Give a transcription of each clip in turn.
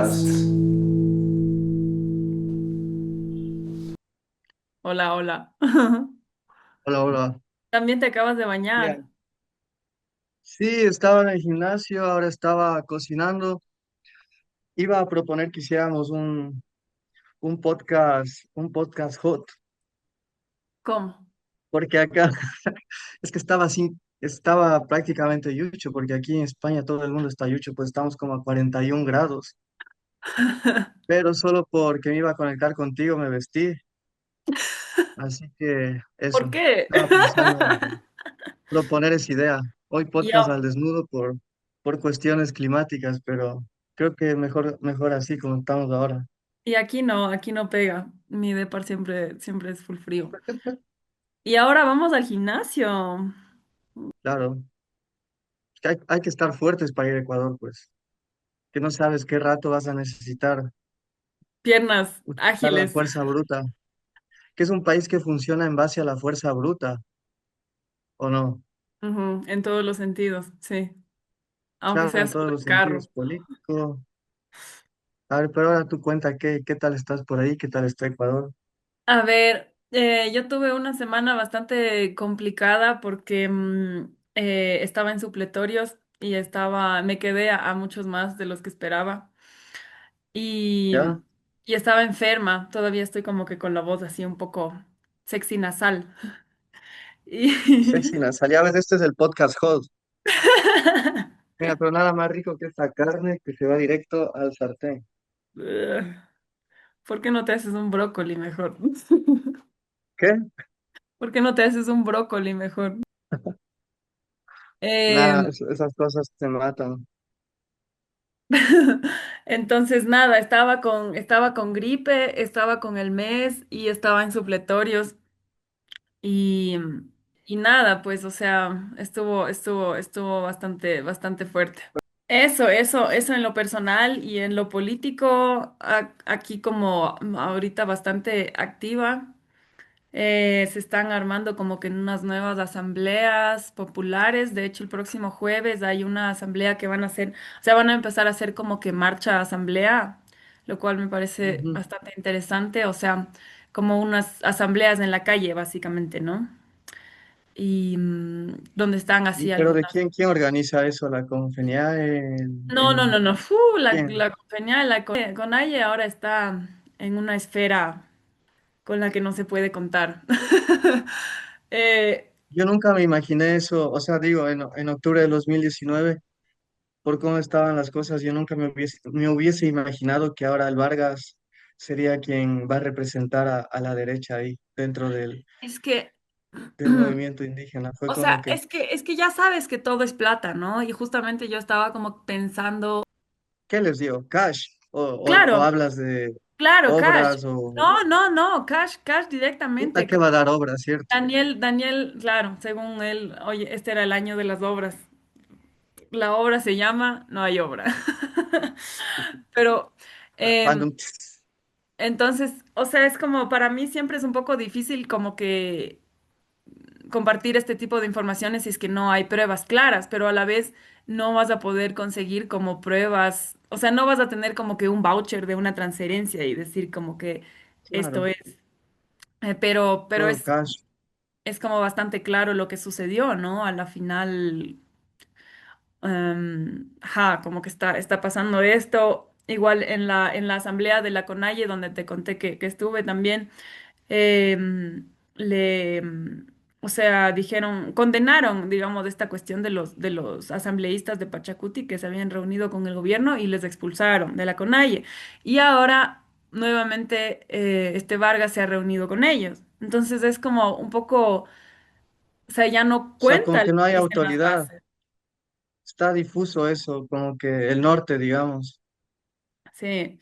Podcast. Hola, hola. Hola, hola. También te acabas de bañar. Bien. Sí, estaba en el gimnasio, ahora estaba cocinando. Iba a proponer que hiciéramos un podcast hot, ¿Cómo? porque acá es que estaba prácticamente yucho, porque aquí en España todo el mundo está yucho, pues estamos como a 41 grados. Pero solo porque me iba a conectar contigo me vestí, así que ¿Por eso. qué? Estaba pensando en proponer esa idea. Hoy Y podcast al desnudo por cuestiones climáticas, pero creo que mejor así como estamos ahora. aquí no pega. Mi depar siempre es full frío. Y ahora vamos al gimnasio. Claro, que hay que estar fuertes para ir a Ecuador, pues, que no sabes qué rato vas a necesitar Piernas utilizar la ágiles. fuerza bruta, que es un país que funciona en base a la fuerza bruta, ¿o no? Ujú, en todos los sentidos, sí. Aunque Claro, sea en solo todos los el carro. sentidos, político. A ver, pero ahora tú cuenta qué tal estás por ahí, qué tal está Ecuador. A ver, yo tuve una semana bastante complicada porque estaba en supletorios y me quedé a muchos más de los que esperaba. Y, ¿Ya? y estaba enferma, todavía estoy como que con la voz así un poco sexy nasal. Sexy Y Nasal, ya ves, este es el podcast hot. Mira, pero nada más rico que esta carne que se va directo al sartén. ¿Por qué no te haces un brócoli mejor? ¿Qué? ¿Por qué no te haces un brócoli mejor? Nada, Em, esas cosas te matan. entonces, nada, estaba con gripe, estaba con el mes y estaba en supletorios y, y nada, pues, o sea, estuvo bastante fuerte. Eso en lo personal y en lo político, aquí como ahorita bastante activa, se están armando como que en unas nuevas asambleas populares. De hecho, el próximo jueves hay una asamblea que van a hacer, o sea, van a empezar a hacer como que marcha asamblea, lo cual me parece Ujú. bastante interesante, o sea, como unas asambleas en la calle, básicamente, ¿no? Y donde están así Pero ¿de algunas. quién organiza eso? ¿La Confeniae? No. ¿Quién? La compañía, CONAIE ahora está en una esfera con la que no se puede contar. Eh, Yo nunca me imaginé eso, o sea, digo, en octubre de 2019, por cómo estaban las cosas, yo nunca me hubiese imaginado que ahora el Vargas sería quien va a representar a la derecha ahí, dentro es que, del movimiento indígena. Fue o sea, como que, es que ya sabes que todo es plata, ¿no? Y justamente yo estaba como pensando, ¿qué les dio? ¿Cash? ¿O claro, hablas de claro, cash. obras o No, cash puta directamente. que va a dar obras, ¿cierto? Daniel, claro, según él, oye, este era el año de las obras. La obra se llama, no hay obra. Pero, em, Cuando, entonces, o sea, es como, para mí siempre es un poco difícil como que compartir este tipo de informaciones si es que no hay pruebas claras, pero a la vez no vas a poder conseguir como pruebas, o sea, no vas a tener como que un voucher de una transferencia y decir como que esto claro, es, pero todo cash. es como bastante claro lo que sucedió, ¿no? A la final, como que está pasando esto. Igual en la asamblea de la CONAIE, donde te conté que estuve también, le, o sea, dijeron, condenaron, digamos, esta cuestión de los asambleístas de Pachacuti que se habían reunido con el gobierno y les expulsaron de la CONAIE. Y ahora, nuevamente, este Vargas se ha reunido con ellos. Entonces es como un poco, o sea, ya no O sea, como cuenta que lo no que hay dicen las autoridad. bases. Está difuso eso, como que el norte, digamos. Sí,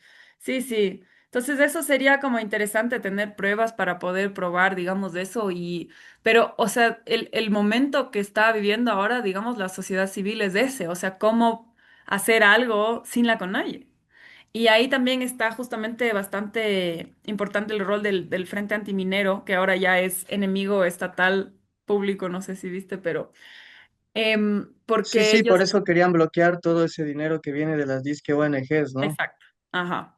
sí. Entonces eso sería como interesante tener pruebas para poder probar, digamos, de eso pero, o sea, el momento que está viviendo ahora, digamos, la sociedad civil es ese, o sea, cómo hacer algo sin la CONAIE. Y ahí también está justamente bastante importante el rol del Frente Antiminero, que ahora ya es enemigo estatal público, no sé si viste, pero Sí, porque sí, por ellos, eso querían bloquear todo ese dinero que viene de las disque ONGs, ¿no? exacto. Ajá.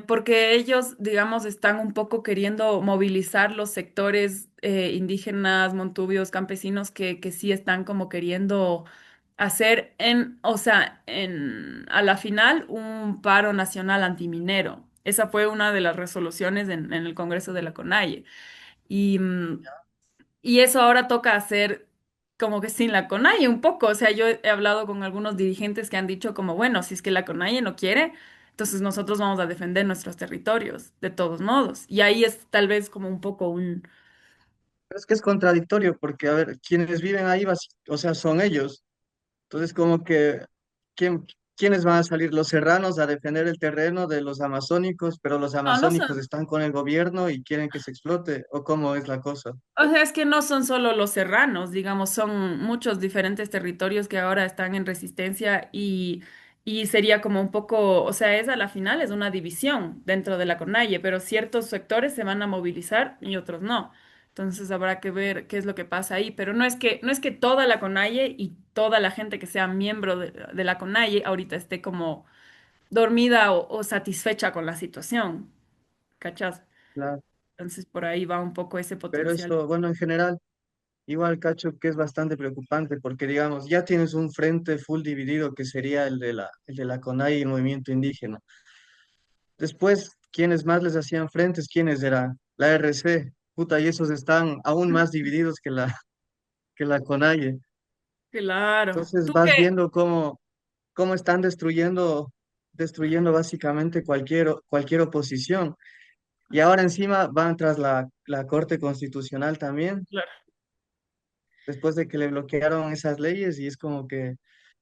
Porque ellos, digamos, están un poco queriendo movilizar los sectores indígenas, montubios, campesinos que sí están como queriendo hacer o sea, a la final un paro nacional antiminero. Esa fue una de las resoluciones en el Congreso de la CONAIE. Y, y eso ahora toca hacer como que sin la CONAIE un poco. O sea, yo he hablado con algunos dirigentes que han dicho como, bueno, si es que la CONAIE no quiere, entonces nosotros vamos a defender nuestros territorios, de todos modos. Y ahí es tal vez como un poco un... Pero es que es contradictorio porque, a ver, quienes viven ahí, o sea, son ellos. Entonces, como que, ¿quién, quiénes van a salir? Los serranos a defender el terreno de los amazónicos, pero los No, no amazónicos son... están con el gobierno y quieren que se explote, ¿o cómo es la cosa? O sea, es que no son solo los serranos, digamos, son muchos diferentes territorios que ahora están en resistencia y sería como un poco, o sea, es a la final, es una división dentro de la CONAIE, pero ciertos sectores se van a movilizar y otros no. Entonces habrá que ver qué es lo que pasa ahí, pero no es que toda la CONAIE y toda la gente que sea miembro de la CONAIE ahorita esté como dormida o satisfecha con la situación, ¿cachas? Claro. Entonces por ahí va un poco ese Pero potencial. esto, bueno, en general, igual cacho que es bastante preocupante porque, digamos, ya tienes un frente full dividido que sería el de la CONAI y el movimiento indígena. Después, ¿quiénes más les hacían frentes? ¿Quiénes eran? La RC, puta, y esos están aún más divididos que que la CONAIE. Claro. Entonces ¿Tú vas qué? viendo cómo están destruyendo básicamente cualquier oposición. Y ahora encima van tras la Corte Constitucional también, Claro. después de que le bloquearon esas leyes, y es como que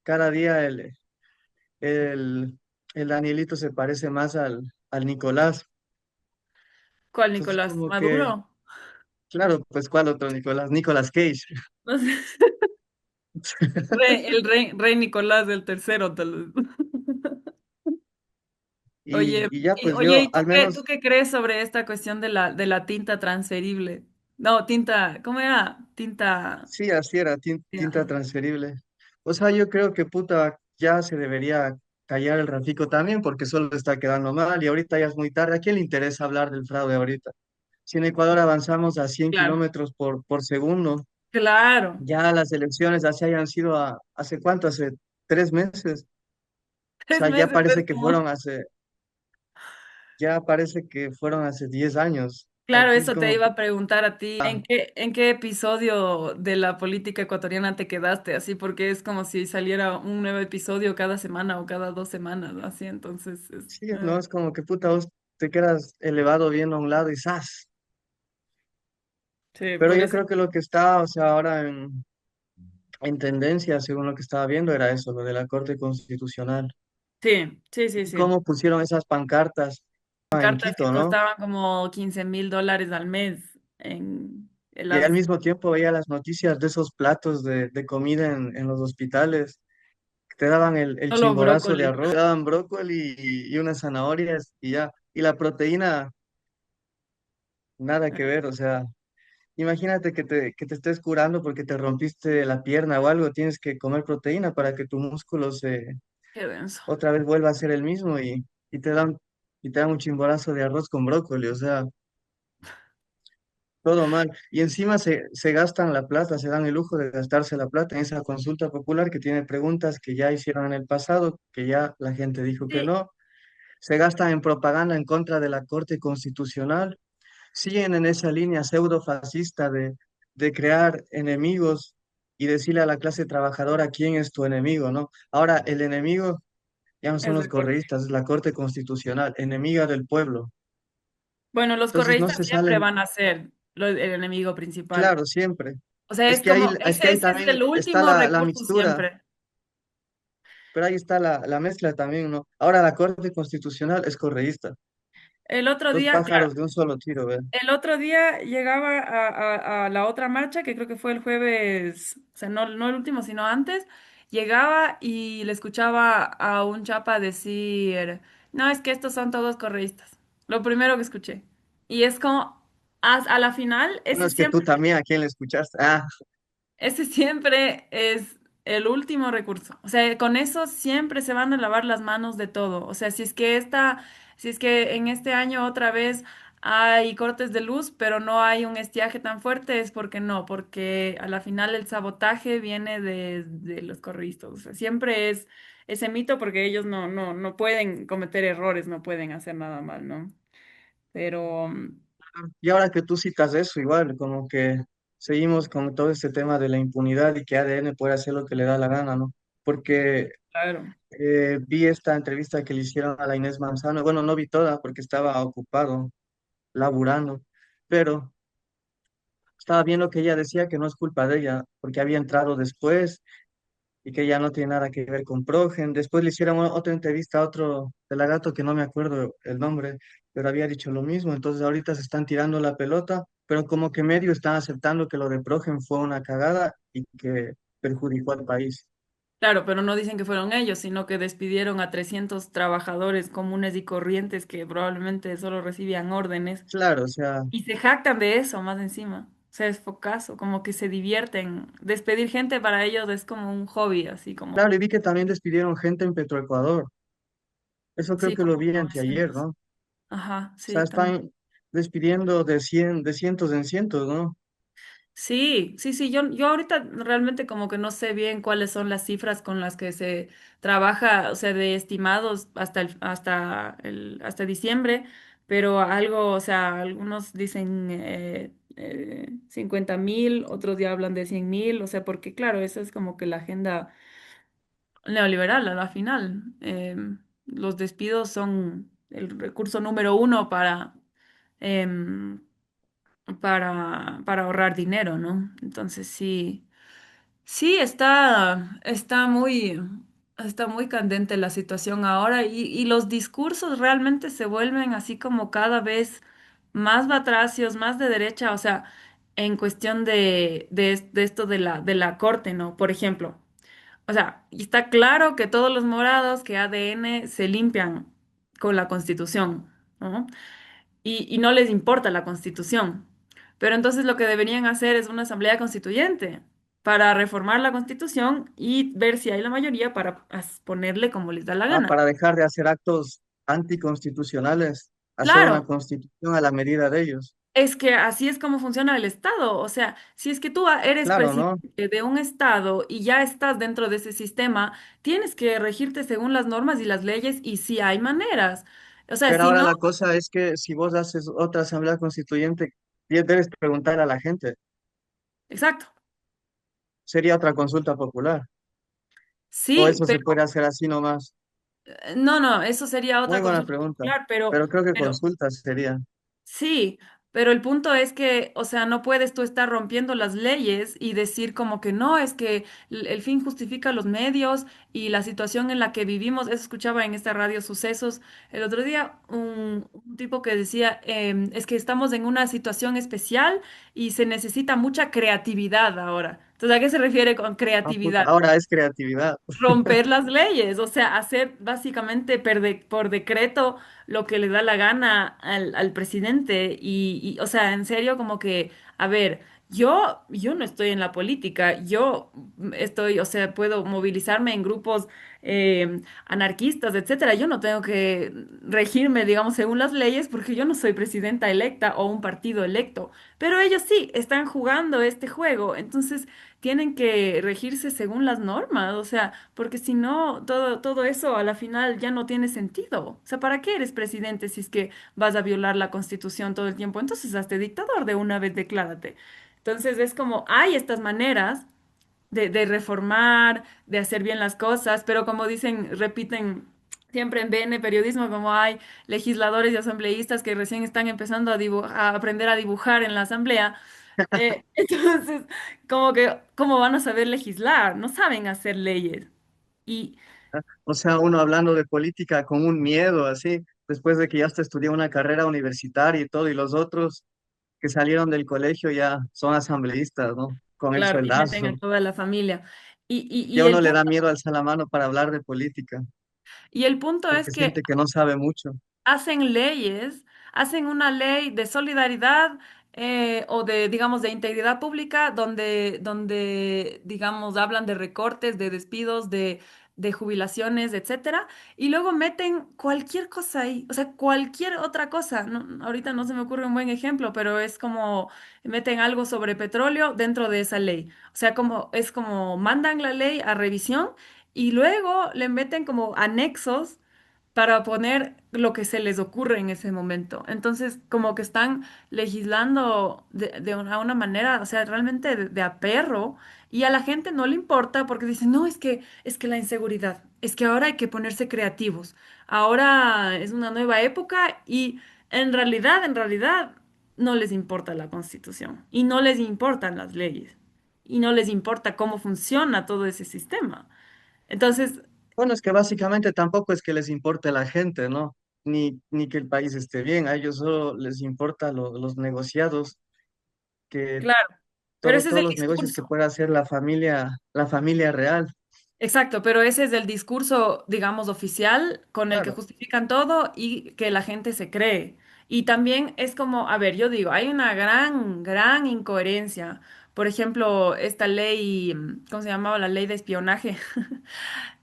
cada día el, el Danielito se parece más al Nicolás. ¿Cuál Entonces Nicolás? como que, ¿Maduro? claro, pues ¿cuál otro Nicolás? Nicolás Cage. No sé. El rey Nicolás del tercero, tal vez. Oye, Y ya pues oye, yo, ¿y al tú menos, qué crees sobre esta cuestión de la tinta transferible? No, tinta, ¿cómo era? Tinta. sí, así era, tinta Ajá. transferible. O sea, yo creo que puta, ya se debería callar el Rafico también porque solo está quedando mal y ahorita ya es muy tarde. ¿A quién le interesa hablar del fraude ahorita? Si en Ecuador avanzamos a 100 Claro, kilómetros por segundo, claro. ya las elecciones así hayan sido ¿hace cuánto? Hace 3 meses. O Tres sea, ya meses es parece que como. ya parece que fueron hace 10 años. Claro, Aquí es eso te como, iba a preguntar a ti. puta, ¿En qué episodio de la política ecuatoriana te quedaste? Así, porque es como si saliera un nuevo episodio cada semana o cada 2 semanas, ¿no? Así, entonces sí, no, es como que puta, vos te quedas elevado viendo a un lado y ¡zas! sí, Pero por yo eso. creo que lo que está, o sea, ahora en tendencia, según lo que estaba viendo, era eso, lo de la Corte Constitucional. Sí, sí, sí, Y sí. cómo pusieron esas pancartas en Cartas que Quito, ¿no? costaban como $15,000 al mes en Y al las. mismo tiempo veía las noticias de esos platos de comida en los hospitales, que te daban el Solo chimborazo de brócoli. arroz, te daban brócoli y unas zanahorias y ya. Y la proteína, nada que ver, o sea, imagínate que te estés curando porque te rompiste la pierna o algo, tienes que comer proteína para que tu músculo Qué denso. otra vez vuelva a ser el mismo y y te dan un chimborazo de arroz con brócoli, o sea, todo mal. Y encima se gastan la plata, se dan el lujo de gastarse la plata en esa consulta popular que tiene preguntas que ya hicieron en el pasado, que ya la gente dijo que Sí, no. Se gastan en propaganda en contra de la Corte Constitucional. Siguen en esa línea pseudo-fascista de crear enemigos y decirle a la clase trabajadora quién es tu enemigo, ¿no? Ahora, el enemigo ya no son es los la corte. correístas, es la Corte Constitucional, enemiga del pueblo. Bueno, los Entonces no correístas se siempre salen, van a ser el enemigo principal. claro, siempre. O sea, es como, Es que ese, ahí ese es también el está último la recurso mixtura, siempre. pero ahí está la mezcla también, ¿no? Ahora la Corte Constitucional es correísta. El otro Dos día, claro, pájaros de un solo tiro, ¿ve? el otro día llegaba a la otra marcha, que creo que fue el jueves, o sea, no el último, sino antes, llegaba y le escuchaba a un chapa decir, no, es que estos son todos correístas. Lo primero que escuché. Y es como, a la final, Bueno, es que tú también, ¿a quién le escuchaste? Ah, ese siempre es. el último recurso. O sea, con eso siempre se van a lavar las manos de todo. O sea, si es que en este año otra vez hay cortes de luz, pero no hay un estiaje tan fuerte, es porque no, porque a la final el sabotaje viene de los corristas. O sea, siempre es ese mito porque ellos no pueden cometer errores, no pueden hacer nada mal, ¿no? Pero, Y ahora que tú citas eso, igual, como que seguimos con todo este tema de la impunidad y que ADN puede hacer lo que le da la gana, ¿no? Porque claro. vi esta entrevista que le hicieron a la Inés Manzano, bueno, no vi toda porque estaba ocupado, laburando, pero estaba viendo que ella decía que no es culpa de ella, porque había entrado después y que ya no tiene nada que ver con Progen. Después le hicieron otra entrevista a otro pelagato que no me acuerdo el nombre, pero había dicho lo mismo. Entonces ahorita se están tirando la pelota, pero como que medio están aceptando que lo de Progen fue una cagada y que perjudicó al país. Claro, pero no dicen que fueron ellos, sino que despidieron a 300 trabajadores comunes y corrientes que probablemente solo recibían órdenes Claro, o sea, y se jactan de eso más encima. O sea, es focazo, como que se divierten. Despedir gente para ellos es como un hobby, así como, claro, y vi que también despidieron gente en Petroecuador. Eso creo sí, que lo como vi anteayer, 900. ¿no? O Ajá, sea, sí, también. están despidiendo de cientos en cientos, ¿no? Sí, yo ahorita realmente como que no sé bien cuáles son las cifras con las que se trabaja, o sea, de estimados hasta diciembre, pero algo, o sea, algunos dicen 50.000, otros ya hablan de 100.000, o sea, porque claro, esa es como que la agenda neoliberal a la final. Los despidos son el recurso número uno em, para ahorrar dinero, ¿no? Entonces sí, sí está muy candente la situación ahora y los discursos realmente se vuelven así como cada vez más batracios, más de derecha, o sea, en cuestión de esto de la corte, ¿no? Por ejemplo, o sea, y está claro que todos los morados, que ADN se limpian con la Constitución, ¿no? Y no les importa la Constitución. Pero entonces lo que deberían hacer es una asamblea constituyente para reformar la Constitución y ver si hay la mayoría para ponerle como les da la gana. Para dejar de hacer actos anticonstitucionales, hacer una Claro, constitución a la medida de ellos. es que así es como funciona el Estado. O sea, si es que tú eres Claro, ¿no? presidente de un Estado y ya estás dentro de ese sistema, tienes que regirte según las normas y las leyes y si hay maneras. O sea, Pero si ahora no, la cosa es que si vos haces otra asamblea constituyente, debes preguntar a la gente. exacto. Sería otra consulta popular. O Sí, eso se pero puede hacer así nomás. no, eso sería Muy otra buena consulta pregunta. popular, Pero creo que pero consulta sería. sí, pero el punto es que, o sea, no puedes tú estar rompiendo las leyes y decir como que no, es que el fin justifica los medios y la situación en la que vivimos. Eso escuchaba en esta radio Sucesos el otro día, un tipo que decía, es que estamos en una situación especial y se necesita mucha creatividad ahora. Entonces, ¿a qué se refiere con Ah, puta, creatividad? ahora es creatividad. Romper las leyes, o sea, hacer básicamente por decreto lo que le da la gana al presidente o sea, en serio, como que, a ver, yo no estoy en la política, yo estoy, o sea, puedo movilizarme en grupos anarquistas, etcétera, yo no tengo que regirme, digamos, según las leyes porque yo no soy presidenta electa o un partido electo, pero ellos sí están jugando este juego, entonces tienen que regirse según las normas, o sea, porque si no, todo eso a la final ya no tiene sentido. O sea, ¿para qué eres presidente si es que vas a violar la Constitución todo el tiempo? Entonces, hazte dictador de una vez, declárate. Entonces, es como, hay estas maneras de reformar, de hacer bien las cosas, pero como dicen, repiten siempre en BN Periodismo, como hay legisladores y asambleístas que recién están empezando a aprender a dibujar en la asamblea. Entonces, como que, ¿cómo van a saber legislar? No saben hacer leyes. Y O sea, uno hablando de política con un miedo así, después de que ya hasta estudió una carrera universitaria y todo, y los otros que salieron del colegio ya son asambleístas, ¿no? Con el claro, y meten a sueldazo. toda la familia. Y a uno le da miedo alzar la mano para hablar de política, Y el punto es porque que siente que no sabe mucho. hacen leyes, hacen una ley de solidaridad o de, digamos, de integridad pública, digamos, hablan de recortes, de despidos, de jubilaciones, etcétera, y luego meten cualquier cosa ahí, o sea, cualquier otra cosa. Ahorita no se me ocurre un buen ejemplo, pero es como meten algo sobre petróleo dentro de esa ley. O sea, es como mandan la ley a revisión y luego le meten como anexos para poner lo que se les ocurre en ese momento. Entonces, como que están legislando de una manera, o sea, realmente de a perro, y a la gente no le importa porque dicen, no, es que la inseguridad, es que ahora hay que ponerse creativos, ahora es una nueva época y en realidad, no les importa la Constitución y no les importan las leyes y no les importa cómo funciona todo ese sistema. Entonces, Bueno, es que básicamente tampoco es que les importe la gente, ¿no? Ni que el país esté bien, a ellos solo les importa los negociados, que claro, pero ese es todos el los negocios que discurso. pueda hacer la familia real. Exacto, pero ese es el discurso, digamos, oficial con el que Claro, justifican todo y que la gente se cree. Y también es como, a ver, yo digo, hay una gran, gran incoherencia. Por ejemplo, esta ley, ¿cómo se llamaba? La ley de espionaje,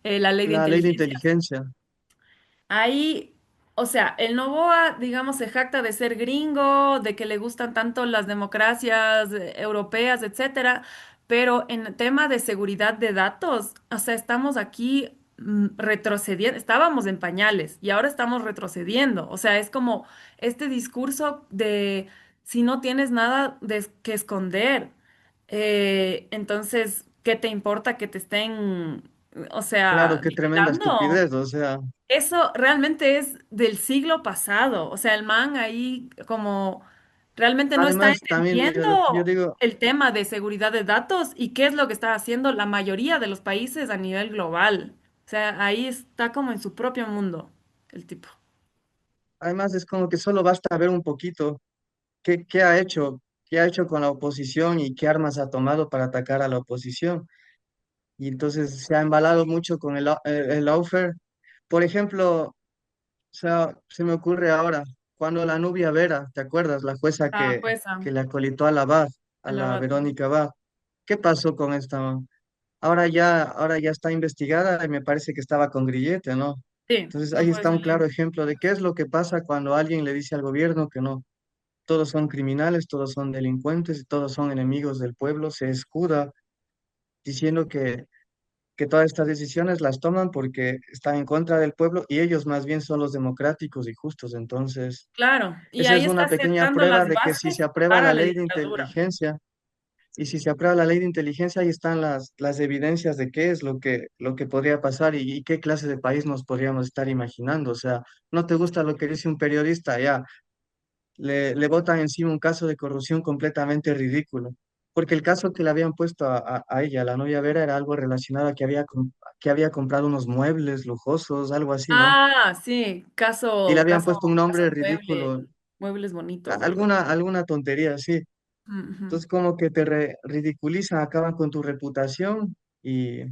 la ley de la ley de inteligencia. inteligencia. Ahí, o sea, el Novoa, digamos, se jacta de ser gringo, de que le gustan tanto las democracias europeas, etcétera, pero en tema de seguridad de datos, o sea, estamos aquí retrocediendo, estábamos en pañales y ahora estamos retrocediendo. O sea, es como este discurso de si no tienes nada que esconder, entonces, ¿qué te importa que te estén, o Claro, sea, qué tremenda vigilando? estupidez. O sea, Eso realmente es del siglo pasado. O sea, el man ahí como realmente no está además también yo entendiendo digo, el tema de seguridad de datos y qué es lo que está haciendo la mayoría de los países a nivel global. O sea, ahí está como en su propio mundo el tipo. además es como que solo basta ver un poquito qué ha hecho con la oposición y qué armas ha tomado para atacar a la oposición. Y entonces se ha embalado mucho con el lawfare. Por ejemplo, o sea, se me ocurre ahora, cuando la Nubia Vera, ¿te acuerdas? La jueza Ah, que le acolitó a la Abad, a la Verónica Abad. ¿Qué pasó con esta? Ahora ya está investigada y me parece que estaba con grillete, ¿no? sí, Entonces no ahí puede está un salir. claro ejemplo de qué es lo que pasa cuando alguien le dice al gobierno que no, todos son criminales, todos son delincuentes, todos son enemigos del pueblo, se escuda diciendo que todas estas decisiones las toman porque están en contra del pueblo y ellos más bien son los democráticos y justos. Entonces, Claro, y esa ahí es una está pequeña sentando prueba las de que si bases se aprueba para la la ley de dictadura. inteligencia, y si se aprueba la ley de inteligencia, ahí están las evidencias de qué es lo que podría pasar y qué clase de país nos podríamos estar imaginando. O sea, no te gusta lo que dice un periodista, ya, le botan encima un caso de corrupción completamente ridículo. Porque el caso que le habían puesto a ella, la novia Vera, era algo relacionado a que había comprado unos muebles lujosos, algo así, ¿no? Ah, sí, Y le caso, habían caso, puesto un caso nombre mueble, ridículo, muebles bonitos o algo así. alguna tontería así. Ujú. Entonces como que te ridiculizan, acaban con tu reputación y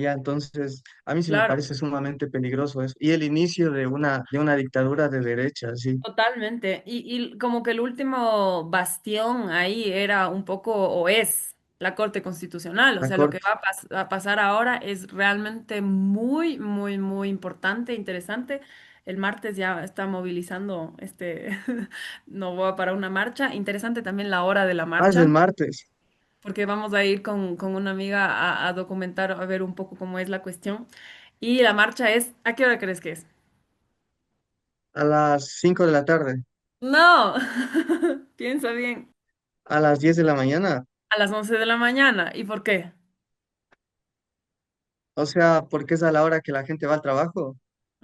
ya entonces a mí sí me Claro. parece sumamente peligroso eso. Y el inicio de una dictadura de derecha, sí, Totalmente. Y como que el último bastión ahí era un poco, o es, la Corte Constitucional. O la sea, lo que corte. va a pasar ahora es realmente muy, muy, muy importante, interesante. El martes ya está movilizando Novoa para una marcha. Interesante también la hora de la Ah, es el marcha, martes, porque vamos a ir con una amiga a documentar, a ver un poco cómo es la cuestión. Y la marcha es, ¿a qué hora crees que es? a las 5 de la tarde, No, piensa bien. a las 10 de la mañana. A las 11 de la mañana. ¿Y por qué? O sea, porque es a la hora que la gente va al trabajo. O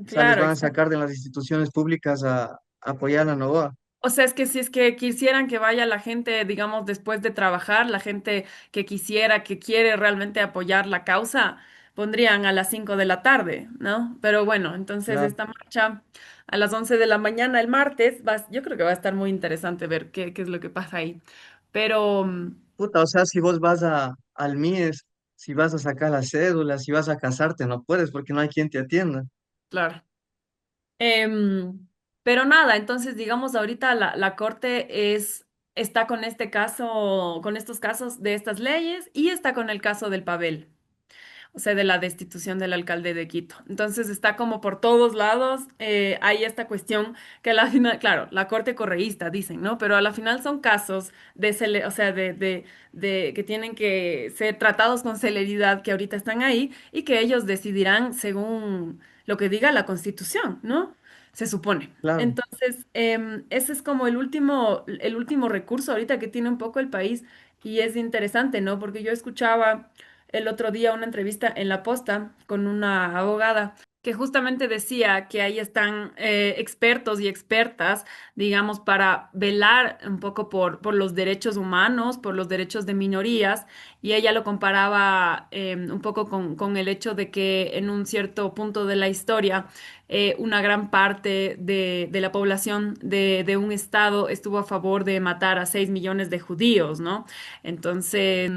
sea, les Claro, van a exacto. sacar de las instituciones públicas a apoyar a Novoa. O sea, es que si es que quisieran que vaya la gente, digamos, después de trabajar, la gente que quisiera, que quiere realmente apoyar la causa, pondrían a las 5 de la tarde, ¿no? Pero bueno, entonces Claro. esta marcha a las 11 de la mañana el martes, yo creo que va a estar muy interesante ver qué es lo que pasa ahí. Pero, Puta, o sea, si vos vas al MIES, si vas a sacar la cédula, si vas a casarte, no puedes porque no hay quien te atienda. claro. Pero nada, entonces digamos ahorita la corte es está con este caso, con estos casos de estas leyes y está con el caso del Pavel, o sea, de la destitución del alcalde de Quito. Entonces está como por todos lados, hay esta cuestión que a la final, claro, la corte correísta dicen, ¿no? Pero a la final son casos o sea, de que tienen que ser tratados con celeridad, que ahorita están ahí y que ellos decidirán según lo que diga la Constitución, ¿no? Se supone. Claro. Entonces, ese es como el último recurso ahorita que tiene un poco el país y es interesante, ¿no? Porque yo escuchaba el otro día una entrevista en La Posta con una abogada que justamente decía que ahí están expertos y expertas, digamos, para velar un poco por los derechos humanos, por los derechos de minorías, y ella lo comparaba un poco con el hecho de que en un cierto punto de la historia, una gran parte de la población de un estado estuvo a favor de matar a 6 millones de judíos, ¿no? Entonces,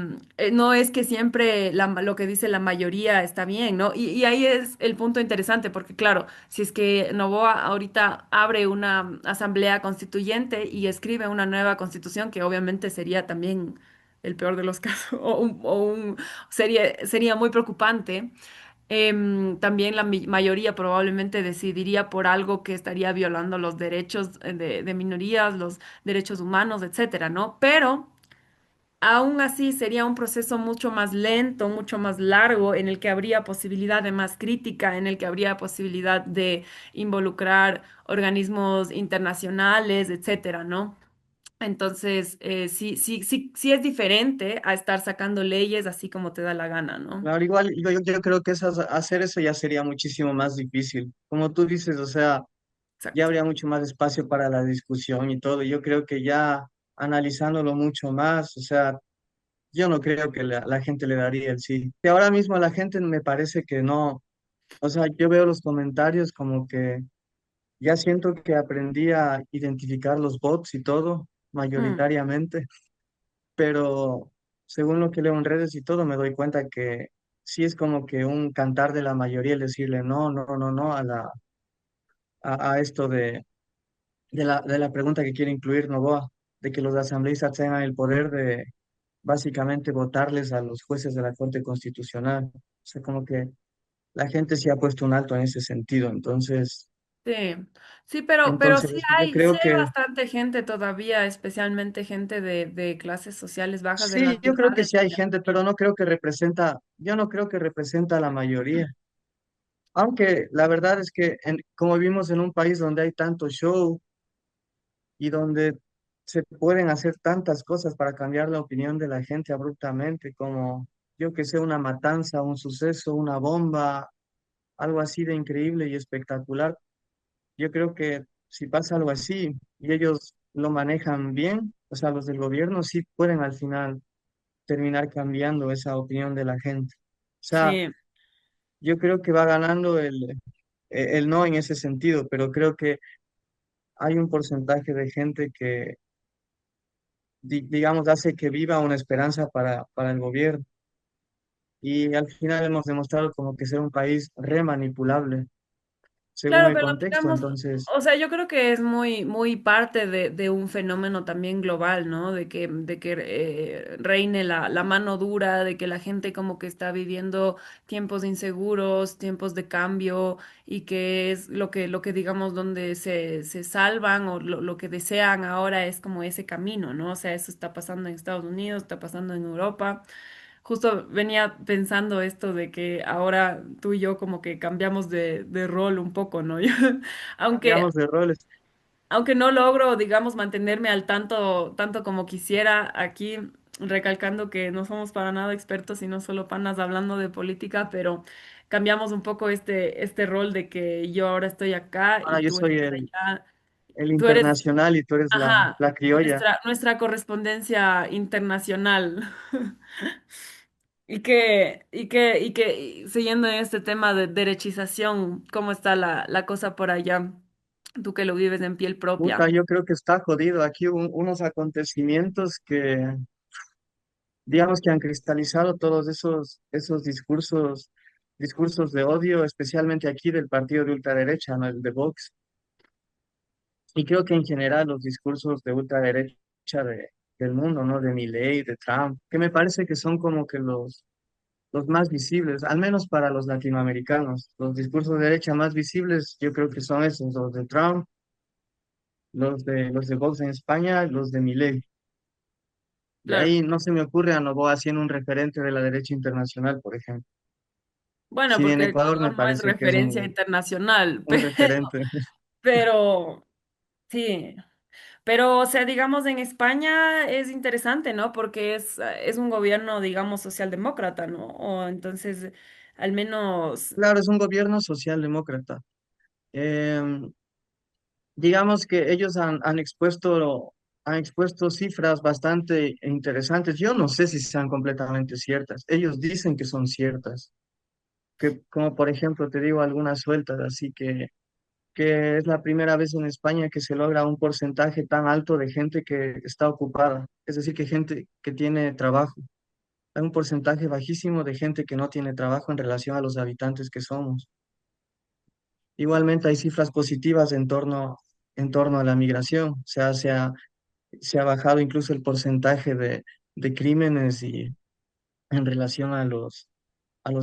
no es que siempre lo que dice la mayoría está bien, ¿no? Y ahí es el punto interesante, porque claro, si es que Noboa ahorita abre una asamblea constituyente y escribe una nueva constitución, que obviamente sería también el peor de los casos, sería muy preocupante. También la mayoría probablemente decidiría por algo que estaría violando los derechos de minorías, los derechos humanos, etcétera, ¿no? Pero aún así sería un proceso mucho más lento, mucho más largo, en el que habría posibilidad de más crítica, en el que habría posibilidad de involucrar organismos internacionales, etcétera, ¿no? Entonces, sí es diferente a estar sacando leyes así como te da la gana, ¿no? Claro, igual yo creo que hacer eso ya sería muchísimo más difícil. Como tú dices, o sea, ya Exacto. habría mucho más espacio para la discusión y todo. Yo creo que ya analizándolo mucho más, o sea, yo no creo que la gente le daría el sí. Que ahora mismo la gente me parece que no, o sea, yo veo los comentarios como que ya siento que aprendí a identificar los bots y todo, Mm, mayoritariamente, pero según lo que leo en redes y todo, me doy cuenta que sí es como que un cantar de la mayoría el decirle no, no, no, no a esto de la pregunta que quiere incluir Novoa, de que los asambleístas tengan el poder de básicamente votarles a los jueces de la Corte Constitucional. O sea, como que la gente sí ha puesto un alto en ese sentido. Entonces, sí, sí, pero entonces yo sí creo hay que bastante gente todavía, especialmente gente de clases sociales bajas de sí, las yo creo que ciudades. sí hay gente, pero no creo que representa, yo no creo que representa a la mayoría. Aunque la verdad es que como vivimos en un país donde hay tanto show y donde se pueden hacer tantas cosas para cambiar la opinión de la gente abruptamente, como yo que sé, una matanza, un suceso, una bomba, algo así de increíble y espectacular. Yo creo que si pasa algo así y ellos lo manejan bien, o sea, los del gobierno sí pueden al final terminar cambiando esa opinión de la gente. O sea, Sí. yo creo que va ganando el no en ese sentido, pero creo que hay un porcentaje de gente que, digamos, hace que viva una esperanza para el gobierno. Y al final hemos demostrado como que ser un país remanipulable según Claro, el pero contexto. digamos, Entonces, o sea, yo creo que es muy parte de un fenómeno también global, ¿no? De que reine la mano dura, de que la gente como que está viviendo tiempos inseguros, tiempos de cambio, y que es lo que digamos, donde se salvan o lo que desean ahora es como ese camino, ¿no? O sea, eso está pasando en Estados Unidos, está pasando en Europa. Justo venía pensando esto de que ahora tú y yo como que cambiamos de rol un poco, ¿no? Aunque, cambiamos de roles. aunque no logro, digamos, mantenerme al tanto como quisiera aquí, recalcando que no somos para nada expertos, sino solo panas hablando de política, pero cambiamos un poco este rol de que yo ahora estoy acá Ahora y yo tú soy estás el, allá. el Tú eres, internacional y tú eres la, ajá, la criolla. nuestra correspondencia internacional. Y siguiendo en este tema de derechización, ¿cómo está la cosa por allá? Tú que lo vives en piel Puta, propia. yo creo que está jodido. Aquí unos acontecimientos que, digamos que han cristalizado todos esos discursos de odio, especialmente aquí del partido de ultraderecha, ¿no? El de Vox. Y creo que en general los discursos de ultraderecha derecha del mundo, ¿no? De Milei, de Trump, que me parece que son como que los más visibles, al menos para los latinoamericanos. Los discursos de derecha más visibles, yo creo que son esos, los de Trump, los de Vox en España, los de Milei. De Claro. ahí no se me ocurre a Noboa siendo un referente de la derecha internacional, por ejemplo. Bueno, Si bien porque Ecuador me Ecuador no es parece que es referencia internacional, un referente. pero sí. Pero, o sea, digamos, en España es interesante, ¿no? Porque es un gobierno, digamos, socialdemócrata, ¿no? O entonces, al menos, Claro, es un gobierno socialdemócrata. Digamos que ellos han expuesto cifras bastante interesantes. Yo no sé si sean completamente ciertas. Ellos dicen que son ciertas, que como por ejemplo te digo algunas sueltas, así que es la primera vez en España que se logra un porcentaje tan alto de gente que está ocupada, es decir, que gente que tiene trabajo. Hay un porcentaje bajísimo de gente que no tiene trabajo en relación a los habitantes que somos. Igualmente hay cifras positivas en torno a la migración. O sea, se ha bajado incluso el porcentaje de crímenes y en relación a los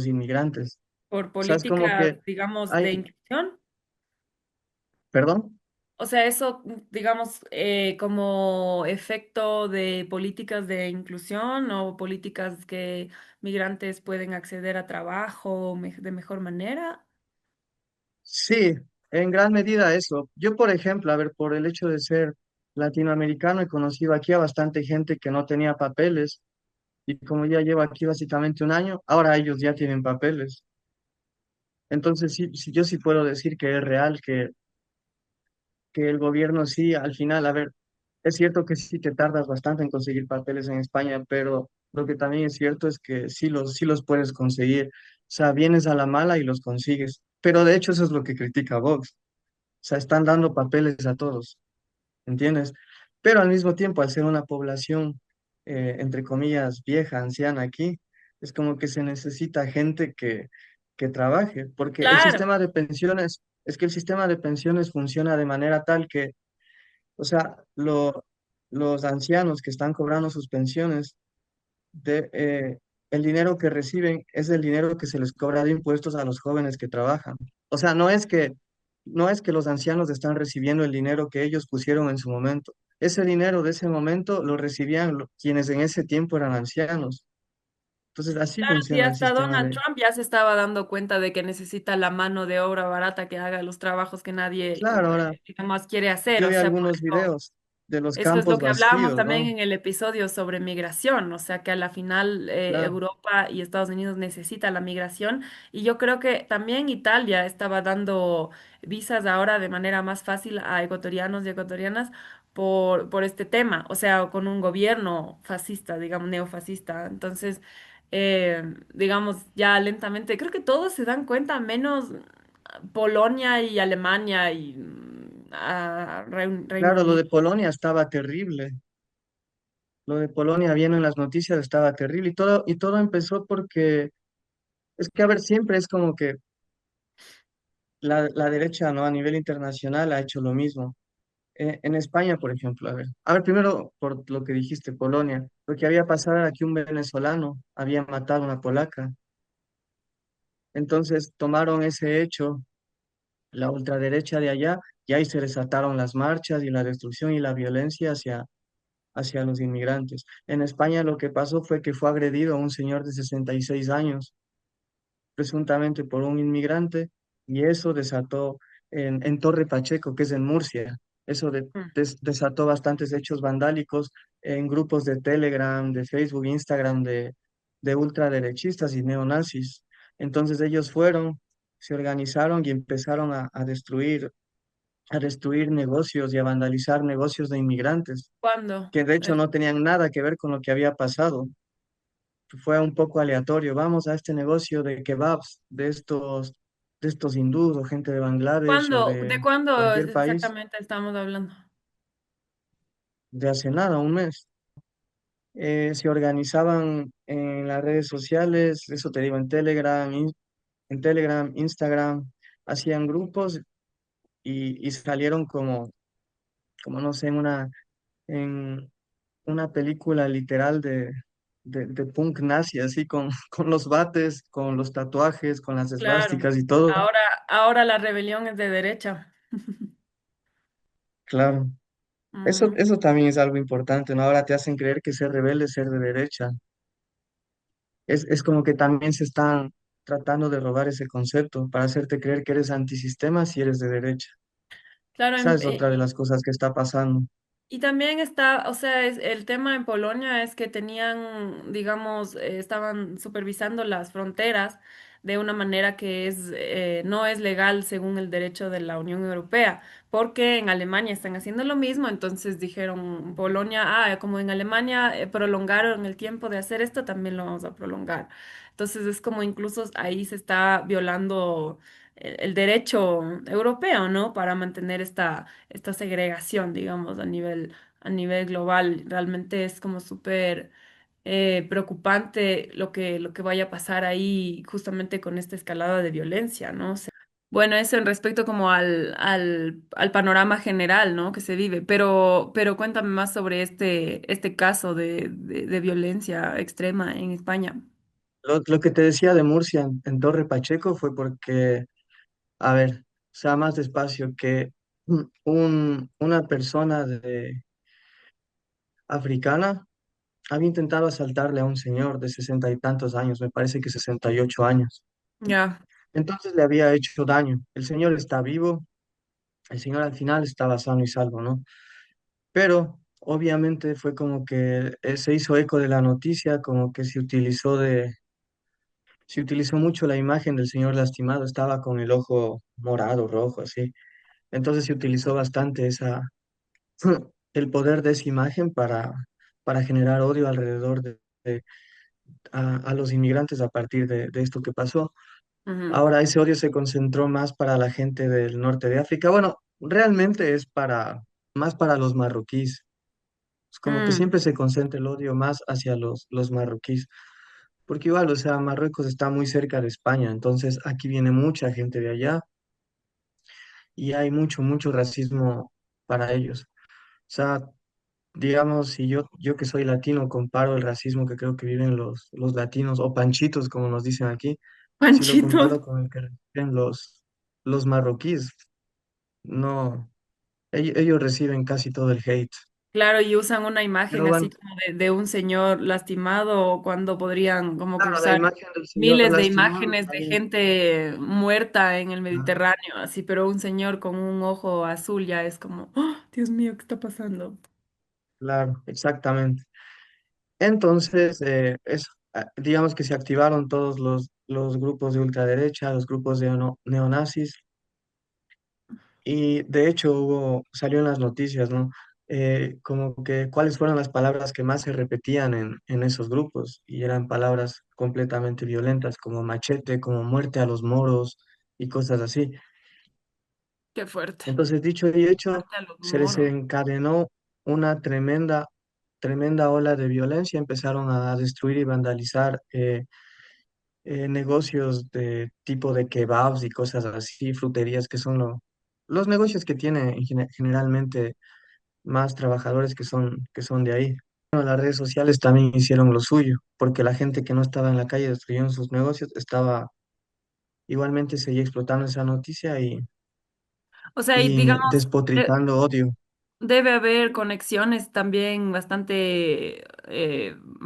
inmigrantes. por O sea, es como que políticas, digamos, de hay, inclusión. perdón. O sea, eso, digamos, como efecto de políticas de inclusión o políticas que migrantes pueden acceder a trabajo de mejor manera. Sí, en gran medida eso. Yo, por ejemplo, a ver, por el hecho de ser latinoamericano, he conocido aquí a bastante gente que no tenía papeles y como ya llevo aquí básicamente un año, ahora ellos ya tienen papeles. Entonces, sí, sí, yo sí puedo decir que es real, que el gobierno sí, al final, a ver, es cierto que sí te tardas bastante en conseguir papeles en España, pero lo que también es cierto es que sí los puedes conseguir. O sea, vienes a la mala y los consigues. Pero de hecho eso es lo que critica Vox. O sea, están dando papeles a todos. ¿Entiendes? Pero al mismo tiempo, al ser una población, entre comillas, vieja, anciana aquí, es como que se necesita gente que trabaje, porque el Claro, sistema de pensiones, es que el sistema de pensiones funciona de manera tal que, o sea, los ancianos que están cobrando sus pensiones, el dinero que reciben es el dinero que se les cobra de impuestos a los jóvenes que trabajan. O sea, no es que los ancianos están recibiendo el dinero que ellos pusieron en su momento. Ese dinero de ese momento lo recibían quienes en ese tiempo eran ancianos. Entonces, así claro, sí, funciona el hasta sistema Donald de... Trump ya se estaba dando cuenta de que necesita la mano de obra barata que haga los trabajos que nadie, Claro, ahora más quiere hacer. yo O vi sea, por algunos eso. videos de los Eso es lo campos que hablábamos vacíos, también ¿no? en el episodio sobre migración, o sea que a la final Claro, Europa y Estados Unidos necesitan la migración y yo creo que también Italia estaba dando visas ahora de manera más fácil a ecuatorianos y ecuatorianas por este tema, o sea, con un gobierno fascista, digamos, neofascista. Entonces, digamos, ya lentamente, creo que todos se dan cuenta, menos Polonia y Alemania y Reino claro, lo Unido. de Polonia estaba terrible. Lo de Polonia viendo en las noticias estaba terrible y todo empezó porque es que, a ver, siempre es como que la derecha, ¿no? A nivel internacional ha hecho lo mismo. En España, por ejemplo, a ver, primero por lo que dijiste, Polonia, lo que había pasado era que un venezolano había matado a una polaca. Entonces tomaron ese hecho, la ultraderecha de allá, y ahí se desataron las marchas y la destrucción y la violencia hacia los inmigrantes. En España lo que pasó fue que fue agredido un señor de 66 años presuntamente por un inmigrante, y eso desató en Torre Pacheco, que es en Murcia, eso desató bastantes hechos vandálicos en grupos de Telegram, de Facebook, Instagram, de ultraderechistas y neonazis. Entonces ellos fueron, se organizaron y empezaron a destruir negocios y a vandalizar negocios de inmigrantes, ¿Cuándo? que de hecho no tenían nada que ver con lo que había pasado. Fue un poco aleatorio. Vamos a este negocio de kebabs de estos hindús o gente de Bangladesh o ¿Cuándo? de ¿De cuándo cualquier país, exactamente estamos hablando? de hace nada, un mes. Se organizaban en las redes sociales, eso te digo, en Telegram, Instagram, hacían grupos y salieron como no sé, una película literal de punk nazi, así con, con los bates, con los tatuajes, con las Claro. esvásticas y todo. Ahora, ahora la rebelión es de derecha. Claro. Ujú. Eso también es algo importante, ¿no? Ahora te hacen creer que ser rebelde es ser de derecha. Es como que también se están tratando de robar ese concepto para hacerte creer que eres antisistema si eres de derecha. Claro, Esa es otra de las cosas que está pasando. y también está, o sea, el tema en Polonia es que tenían, digamos, estaban supervisando las fronteras de una manera que no es legal según el derecho de la Unión Europea, porque en Alemania están haciendo lo mismo, entonces dijeron Polonia, como en Alemania prolongaron el tiempo de hacer esto, también lo vamos a prolongar. Entonces es como incluso ahí se está violando el derecho europeo, ¿no? Para mantener esta segregación, digamos, a nivel global. Realmente es como súper preocupante lo que vaya a pasar ahí justamente con esta escalada de violencia, ¿no? O sea, bueno, eso en respecto como al panorama general, ¿no? Que se vive, pero cuéntame más sobre este caso de violencia extrema en España. Lo que te decía de Murcia en Torre Pacheco fue porque, a ver, o sea, más despacio, que una persona africana había intentado asaltarle a un señor de 60 y tantos años, me parece que 68 años. Ya, Entonces le había hecho daño. El señor está vivo, el señor al final estaba sano y salvo, ¿no? Pero obviamente fue como que se hizo eco de la noticia, como que se utilizó mucho la imagen del señor lastimado, estaba con el ojo morado, rojo, así. Entonces se utilizó bastante el poder de esa imagen para generar odio alrededor a los inmigrantes a partir de esto que pasó. ujú, Ahora ese odio se concentró más para la gente del norte de África. Bueno, realmente es más para los marroquíes. Es como que mm, siempre se concentra el odio más hacia los marroquíes. Porque igual, o sea, Marruecos está muy cerca de España, entonces aquí viene mucha gente de allá y hay mucho racismo para ellos. O sea, digamos, si yo que soy latino comparo el racismo que creo que viven los latinos o panchitos, como nos dicen aquí, si lo Panchito. comparo con el que reciben los marroquíes, no, ellos reciben casi todo el hate. Claro, y usan una imagen Pero así bueno, como de un señor lastimado cuando podrían como que claro, la usar imagen del señor miles de lastimado imágenes de también. gente muerta en el Ajá, Mediterráneo, así, pero un señor con un ojo azul ya es como, "Oh, Dios mío, ¿qué está pasando?" claro, exactamente. Entonces, digamos que se activaron todos los grupos de ultraderecha, los grupos de neonazis, y de hecho salió en las noticias, ¿no? Como que cuáles fueron las palabras que más se repetían en esos grupos, y eran palabras completamente violentas, como machete, como muerte a los moros y cosas así. Qué fuerte. Entonces, dicho y hecho, Muerte a los se moros. desencadenó una tremenda ola de violencia, empezaron a destruir y vandalizar negocios de tipo de kebabs y cosas así, fruterías, que son los negocios que tienen generalmente más trabajadores que son de ahí. Bueno, las redes sociales también hicieron lo suyo, porque la gente que no estaba en la calle destruyendo sus negocios estaba igualmente seguía explotando esa noticia O sea, y y digamos, despotricando odio. debe haber conexiones también bastante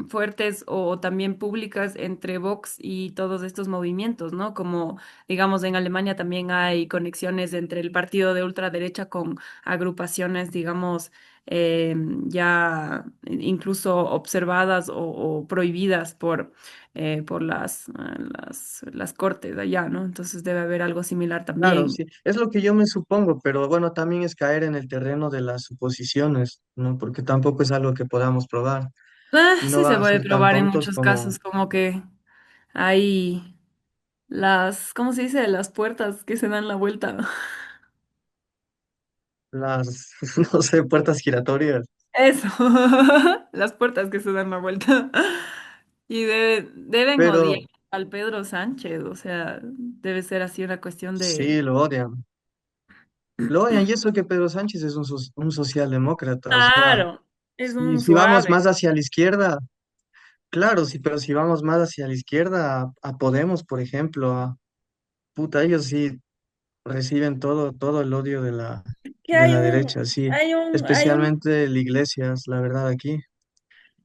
fuertes o también públicas entre Vox y todos estos movimientos, ¿no? Como, digamos, en Alemania también hay conexiones entre el partido de ultraderecha con agrupaciones, digamos, ya incluso observadas o prohibidas por las cortes allá, ¿no? Entonces debe haber algo similar Claro, también. sí, es lo que yo me supongo, pero bueno, también es caer en el terreno de las suposiciones, ¿no? Porque tampoco es algo que podamos probar y no Sí se van a puede ser tan probar en tontos muchos como casos, como que hay ¿cómo se dice? Las puertas que se dan la vuelta. las, no sé, puertas giratorias. Eso, las puertas que se dan la vuelta. Y deben odiar Pero al Pedro Sánchez, o sea, debe ser así una cuestión de... sí, lo odian. Lo odian, y eso que Pedro Sánchez es un socialdemócrata, o sea, Claro, es Y un si vamos suave. más hacia la izquierda, claro, sí, pero si vamos más hacia la izquierda, a Podemos, por ejemplo, puta, ellos sí reciben todo el odio Que de la derecha, sí, hay un especialmente la Iglesias, la verdad, aquí.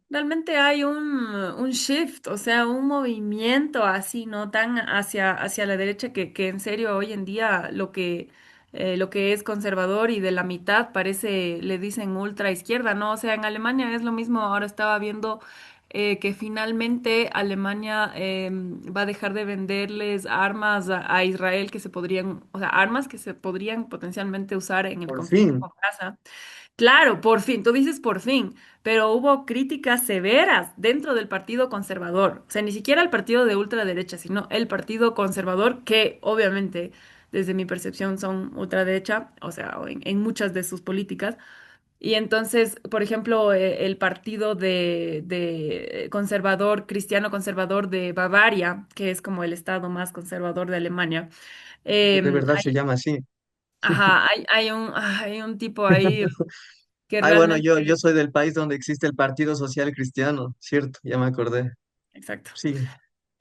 realmente hay un shift, o sea, un movimiento así, ¿no? Tan hacia la derecha que en serio hoy en día lo que es conservador y de la mitad parece, le dicen ultra izquierda, ¿no? O sea, en Alemania es lo mismo, ahora estaba viendo que finalmente Alemania va a dejar de venderles armas a Israel que se podrían, o sea, armas que se podrían potencialmente usar en el Por conflicto fin, con Gaza. Claro, por fin, tú dices por fin, pero hubo críticas severas dentro del Partido Conservador, o sea, ni siquiera el partido de ultraderecha, sino el Partido Conservador, que obviamente, desde mi percepción, son ultraderecha, o sea, en muchas de sus políticas. Y entonces, por ejemplo, el partido de conservador, cristiano conservador de Bavaria, que es como el estado más conservador de Alemania, de verdad se hay, llama así. ajá, hay un tipo ahí que Ay, bueno, realmente. yo soy del país donde existe el Partido Social Cristiano, ¿cierto? Ya me acordé. Exacto. Sigue.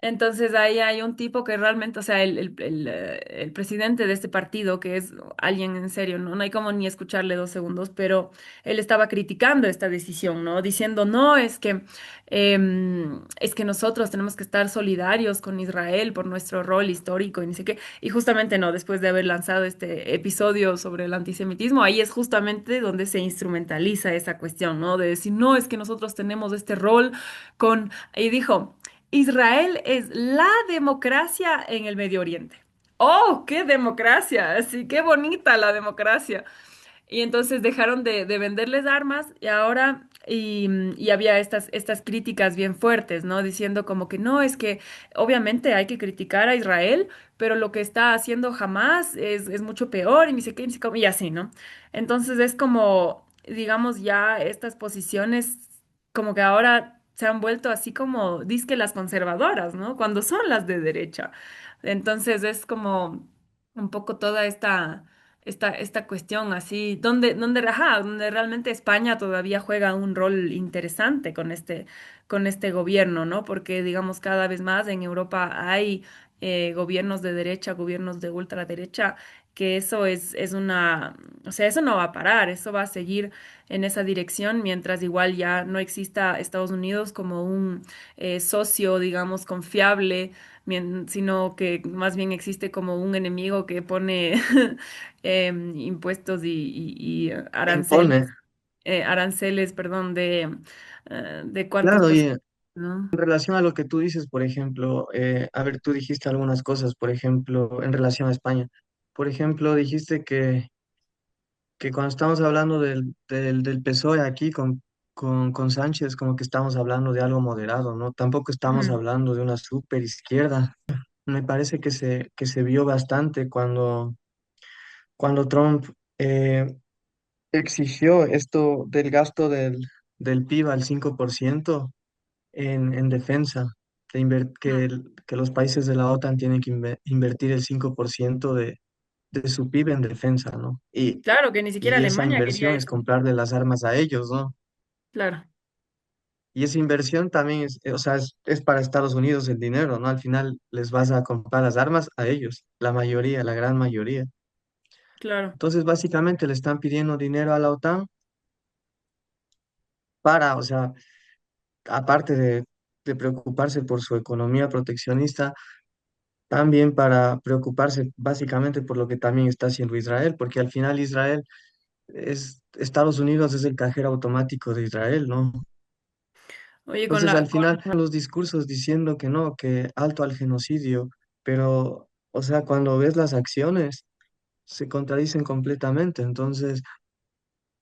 Entonces ahí hay un tipo que realmente, o sea, el presidente de este partido, que es alguien en serio, ¿no? No hay como ni escucharle 2 segundos, pero él estaba criticando esta decisión, ¿no? Diciendo, no, es que nosotros tenemos que estar solidarios con Israel por nuestro rol histórico y ni sé qué. Y justamente no, después de haber lanzado este episodio sobre el antisemitismo, ahí es justamente donde se instrumentaliza esa cuestión, ¿no? De decir, no, es que nosotros tenemos este rol con... Y dijo... Israel es la democracia en el Medio Oriente. ¡Oh, qué democracia! Sí, qué bonita la democracia. Y entonces dejaron de venderles armas y ahora, y había estas críticas bien fuertes, ¿no? Diciendo como que no, es que obviamente hay que criticar a Israel, pero lo que está haciendo Hamas es mucho peor y ni sé qué, ni sé cómo, y así, ¿no? Entonces es como, digamos, ya estas posiciones como que ahora se han vuelto así como, dizque las conservadoras, ¿no? Cuando son las de derecha. Entonces es como un poco toda esta cuestión así, donde realmente España todavía juega un rol interesante con este gobierno, ¿no? Porque, digamos, cada vez más en Europa hay gobiernos de derecha, gobiernos de ultraderecha, que es una, o sea, eso no va a parar, eso va a seguir en esa dirección mientras igual ya no exista Estados Unidos como un socio, digamos, confiable sino que más bien existe como un enemigo que pone impuestos y Impone. aranceles, perdón, de cuántos Claro, por y ciento, en ¿no? relación a lo que tú dices, por ejemplo, a ver, tú dijiste algunas cosas, por ejemplo, en relación a España. Por ejemplo, dijiste que cuando estamos hablando del PSOE aquí con Sánchez, como que estamos hablando de algo moderado, ¿no? Tampoco estamos Ujú. hablando de una super izquierda. Me parece que se vio bastante cuando Trump exigió esto del gasto del PIB al 5% en defensa, Mm. que los países de la OTAN tienen que invertir el 5% de su PIB en defensa, ¿no? Claro que ni siquiera Y esa Alemania quería inversión es eso. comprarle las armas a ellos, ¿no? Claro, Y esa inversión también es, o sea, es para Estados Unidos el dinero, ¿no? Al final les vas a comprar las armas a ellos, la mayoría, la gran mayoría. claro. Entonces, básicamente le están pidiendo dinero a la OTAN para, o sea, aparte de preocuparse por su economía proteccionista, también para preocuparse básicamente por lo que también está haciendo Israel, porque al final Israel Estados Unidos es el cajero automático de Israel, ¿no? Oye, Entonces al final los discursos diciendo que no, que alto al genocidio, pero, o sea, cuando ves las acciones, se contradicen completamente. Entonces,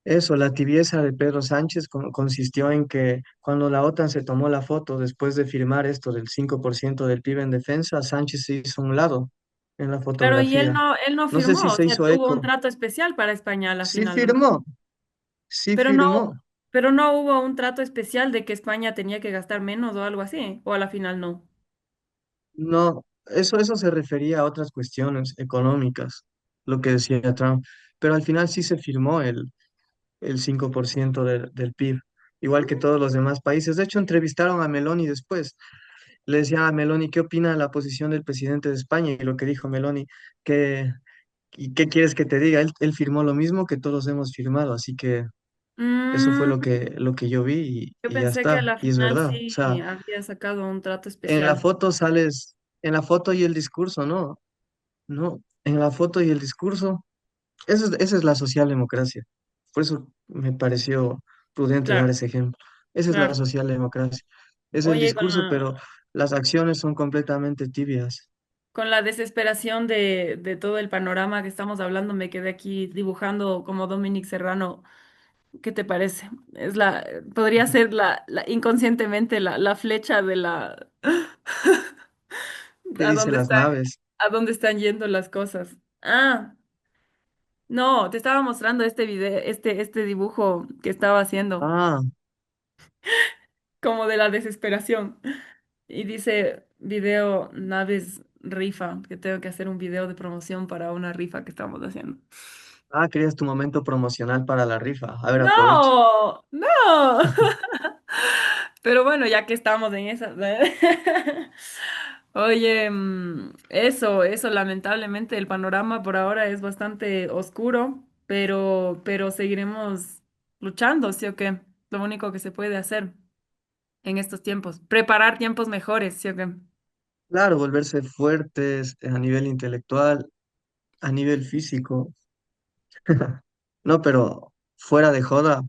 eso, la tibieza de Pedro Sánchez consistió en que cuando la OTAN se tomó la foto después de firmar esto del 5% del PIB en defensa, Sánchez se hizo a un lado en la claro, y fotografía. él no No sé si firmó, o se sea, hizo hubo un eco. trato especial para España a la Sí final, ¿no? firmó, sí Pero no, firmó. pero no hubo un trato especial de que España tenía que gastar menos o algo así, o a la final no. No, eso se refería a otras cuestiones económicas, lo que decía Trump. Pero al final sí se firmó el 5% del PIB. igual que todos los demás países. De hecho, entrevistaron a Meloni después. Le decían a Meloni qué opina de la posición del presidente de España y lo que dijo Meloni, que, ¿y qué quieres que te diga? Él firmó lo mismo que todos hemos firmado, así que eso fue Mm, lo que yo vi yo y ya pensé que a está. la Y es final verdad. O sea, sí había sacado un trato en la especial. foto sales, en la foto y el discurso, ¿no? No, en la foto y el discurso. Esa es la socialdemocracia. Por eso me pareció prudente dar Claro, ese ejemplo. Esa es la claro. socialdemocracia. Es el Oye, discurso, pero las acciones son completamente tibias. con la desesperación de todo el panorama que estamos hablando, me quedé aquí dibujando como Dominic Serrano. ¿Qué te parece? Podría ser inconscientemente la flecha de ¿Qué a dice dónde las están, naves? a dónde están yendo las cosas. Ah, no, te estaba mostrando este video, este dibujo que estaba haciendo, Ah, como de la desesperación. Y dice video naves rifa, que tengo que hacer un video de promoción para una rifa que estamos haciendo. querías tu momento promocional para la rifa. A ver, aprovecha. No, no. Pero bueno, ya que estamos en esa. Oye, eso, lamentablemente el panorama por ahora es bastante oscuro, pero seguiremos luchando, ¿sí o qué? Lo único que se puede hacer en estos tiempos, preparar tiempos mejores, ¿sí o qué? Claro, volverse fuertes a nivel intelectual, a nivel físico. No, pero fuera de joda,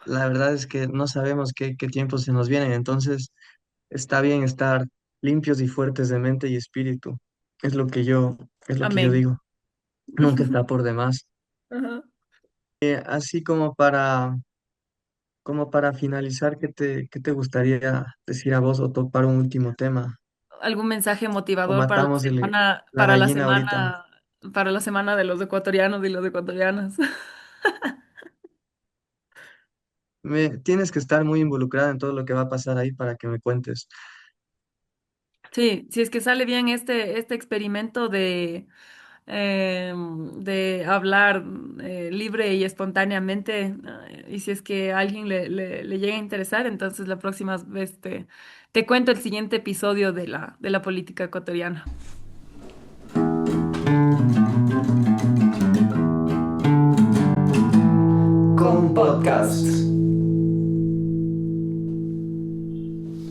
la verdad es que no sabemos qué tiempos se nos vienen. Entonces, está bien estar limpios y fuertes de mente y espíritu. Es lo que yo Amén. digo. Nunca está por demás. Ajá. Así como para finalizar, qué te gustaría decir a vos o topar un último tema? ¿Algún mensaje O motivador para matamos la para la gallina ahorita. semana, para la semana de los ecuatorianos y las ecuatorianas? Tienes que estar muy involucrada en todo lo que va a pasar ahí para que me cuentes. Sí, si es que sale bien este experimento de hablar libre y espontáneamente, y si es que a alguien le llega a interesar, entonces la próxima vez te cuento el siguiente episodio de de la política ecuatoriana. Con podcast.